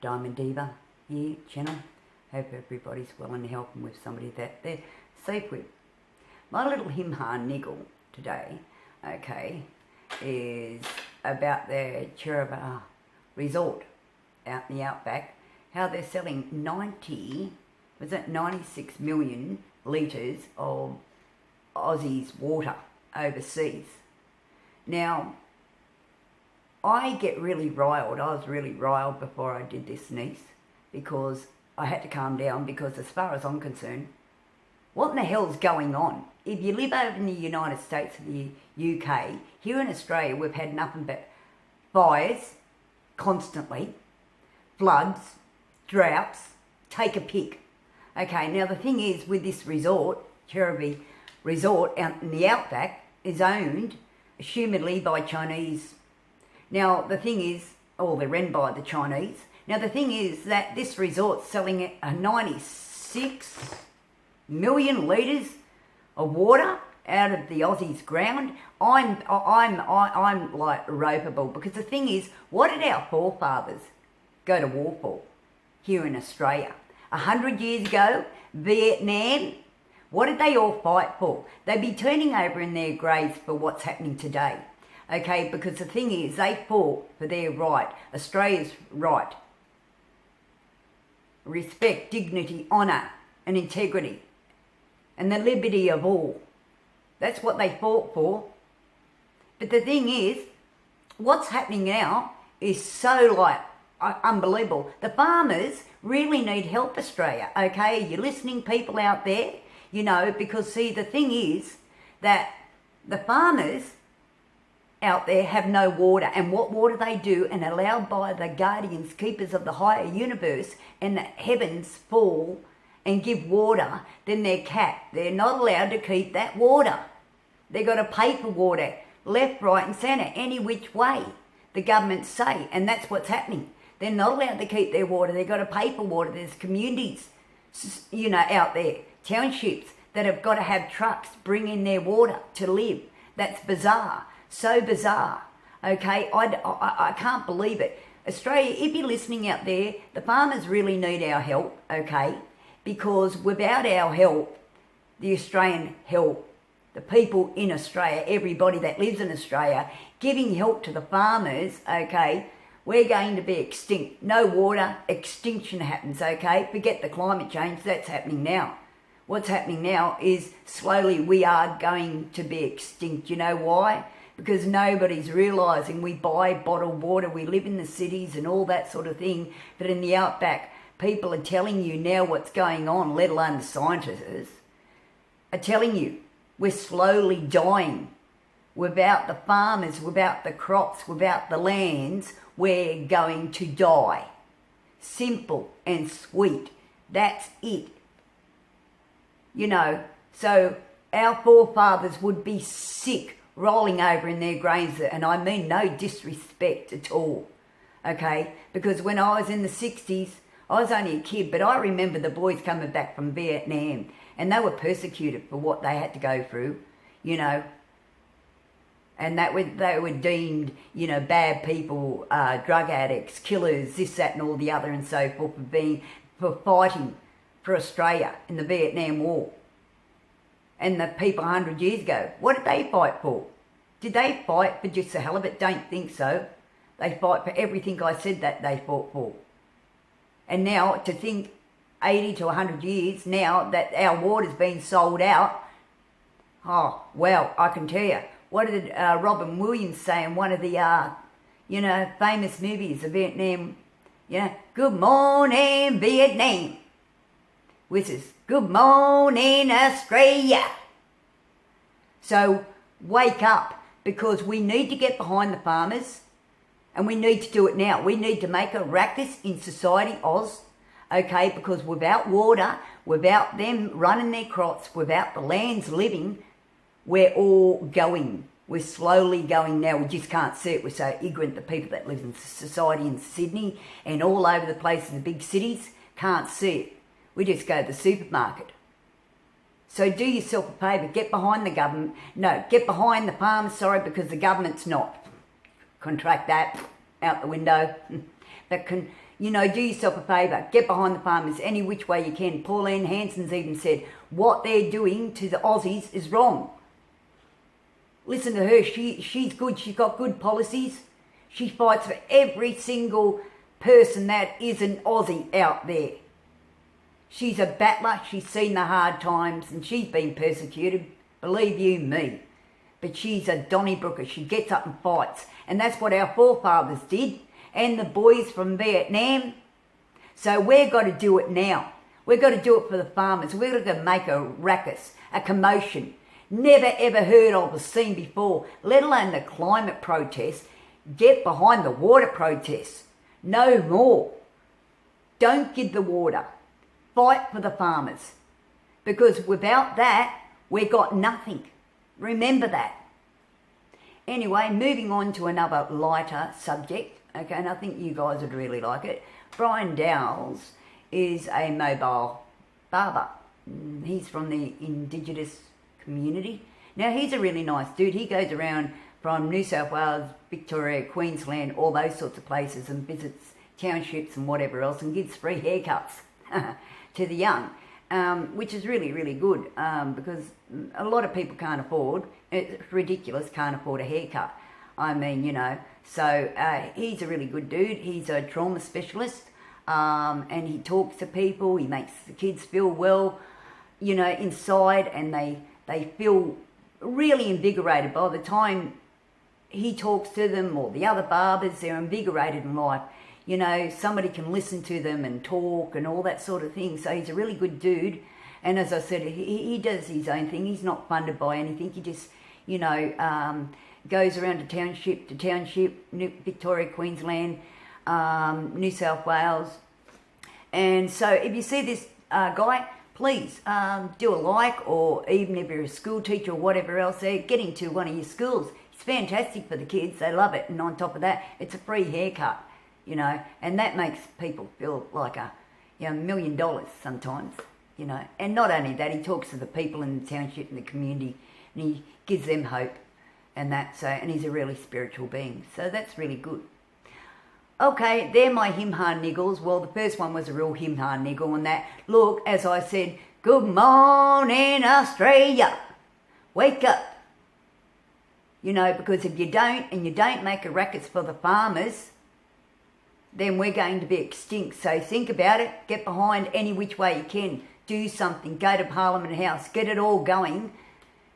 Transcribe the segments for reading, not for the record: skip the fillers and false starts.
Diamond Diva here, channel. Hope everybody's well and helping with somebody that they're safe with. My little him-ha niggle today, okay, is about their Cheraba resort out in the outback, how they're selling 96 million litres of Aussie's water overseas. Now, I get really riled. I was really riled before I did this, niece, because I had to calm down, because as far as I'm concerned, what in the hell's going on? If you live over in the United States or the UK, here in Australia we've had nothing but fires constantly, floods, droughts, take a pick. Okay, now the thing is with this resort, Cheraba Resort out in the outback, is owned, assumedly, by Chinese. Now the thing is, or they're run by the Chinese. Now the thing is that this resort's selling a 96 million litres of water out of the Aussies' ground. I'm like ropeable, because the thing is, what did our forefathers go to war for here in Australia? 100 years ago, Vietnam, what did they all fight for? They'd be turning over in their graves for what's happening today. Okay, because the thing is, they fought for their right, Australia's right. Respect, dignity, honour and integrity and the liberty of all. That's what they fought for. But the thing is, what's happening now is so like unbelievable. The farmers really need help, Australia, okay? You're listening, people out there, you know, because see, the thing is that the farmers out there have no water, and what water they do, and allowed by the guardians, keepers of the higher universe, and the heavens fall and give water, then they're capped. They're not allowed to keep that water. They've got to pay for water, left, right and centre, any which way the governments say, and that's what's happening. They're not allowed to keep their water. They've got to pay for water. There's communities, you know, out there, townships, that have got to have trucks bring in their water to live. That's bizarre. So bizarre, okay? I can't believe it. Australia, if you're listening out there, the farmers really need our help, okay? Because without our help, the Australian help, the people in Australia, everybody that lives in Australia, giving help to the farmers, okay, we're going to be extinct. No water, extinction happens, okay? Forget the climate change, that's happening now. What's happening now is slowly we are going to be extinct. You know why? Because nobody's realising we buy bottled water, we live in the cities and all that sort of thing, but in the outback, people are telling you now what's going on, let alone the scientists, are telling you we're slowly dying. Without the farmers, without the crops, without the lands, we're going to die. Simple and sweet. That's it. You know, so our forefathers would be sick rolling over in their graves, and I mean no disrespect at all, okay? Because when I was in the 60s, I was only a kid, but I remember the boys coming back from Vietnam, and they were persecuted for what they had to go through, you know, and they were deemed, you know, bad people, drug addicts, killers, this, that and all the other and so forth, for fighting for Australia in the Vietnam War. And the people 100 years ago, what did they fight for? Did they fight for just the hell of it? Don't think so. They fight for everything I said that they fought for. And now to think 80 to 100 years now that our water's been sold out, oh, well, I can tell you, what did Robin Williams say in one of the, you know, famous movies of Vietnam, you know, Good Morning Vietnam, which is Good Morning Australia. So wake up, because we need to get behind the farmers, and we need to do it now. We need to make a ruckus in society, Oz, okay? Because without water, without them running their crops, without the lands living, we're all going. We're slowly going now. We just can't see it. We're so ignorant. The people that live in society in Sydney and all over the place in the big cities can't see it. We just go to the supermarket. So do yourself a favour, get behind the government. No, get behind the farmers, sorry, because the government's not. Contract that out the window. But You know, do yourself a favour. Get behind the farmers any which way you can. Pauline Hanson's even said what they're doing to the Aussies is wrong. Listen to her. She's good. She's got good policies. She fights for every single person that is an Aussie out there. She's a battler. She's seen the hard times and she's been persecuted. Believe you me. But she's a Donnybrooker. She gets up and fights. And that's what our forefathers did. And the boys from Vietnam. So we've got to do it now. We've got to do it for the farmers. We've got to make a ruckus, a commotion. Never ever heard of or seen before, let alone the climate protests. Get behind the water protests. No more. Don't give the water. Fight for the farmers. Because without that, we've got nothing. Remember that. Anyway, moving on to another lighter subject. Okay, and I think you guys would really like it. Brian Dowles is a mobile barber. He's from the Indigenous community. Now, he's a really nice dude. He goes around from New South Wales, Victoria, Queensland, all those sorts of places and visits townships and whatever else and gives free haircuts to the young, which is really, really good because a lot of people can't afford, it's ridiculous, can't afford a haircut. I mean, you know, so he's a really good dude. He's a trauma specialist and he talks to people. He makes the kids feel well, you know, inside, and they feel really invigorated. By the time he talks to them or the other barbers, they're invigorated in life. You know, somebody can listen to them and talk and all that sort of thing. So he's a really good dude. And as I said, he does his own thing. He's not funded by anything. He just, you know, goes around to township, Victoria, Queensland, New South Wales. And so if you see this guy, please do a like, or even if you're a school teacher or whatever else there, get into one of your schools. It's fantastic for the kids. They love it. And on top of that, it's a free haircut, you know, and that makes people feel like a, you know, $1 million sometimes, you know. And not only that, he talks to the people in the township and the community, and he gives them hope and that. So, and he's a really spiritual being. So that's really good. Okay, they're my him-ha niggles. Well, the first one was a real him-ha niggle, and that, look, as I said, good morning, Australia. Wake up. You know, because if you don't, and you don't make a ruckus for the farmers, then we're going to be extinct. So think about it. Get behind any which way you can. Do something. Go to Parliament House. Get it all going,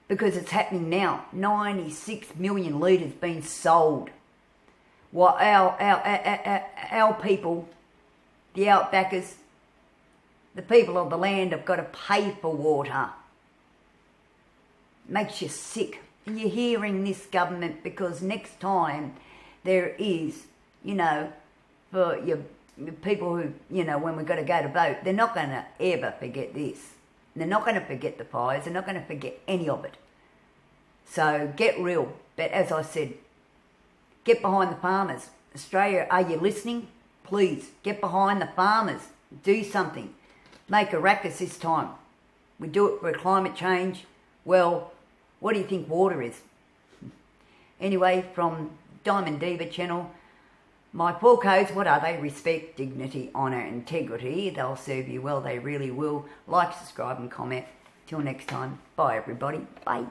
because it's happening now. 96 million litres being sold. While our people, the outbackers, the people of the land have got to pay for water. Makes you sick. And you're hearing this government, because next time there is, you know, for your people who, you know, when we've got to go to vote, they're not going to ever forget this. They're not going to forget the fires. They're not going to forget any of it. So get real. But as I said, get behind the farmers. Australia, are you listening? Please, get behind the farmers. Do something. Make a ruckus this time. We do it for climate change. Well, what do you think water is? Anyway, from Diamond Diva channel, my 4 codes, what are they? Respect, dignity, honour, integrity. They'll serve you well. They really will. Like, subscribe and comment. Till next time. Bye, everybody. Bye.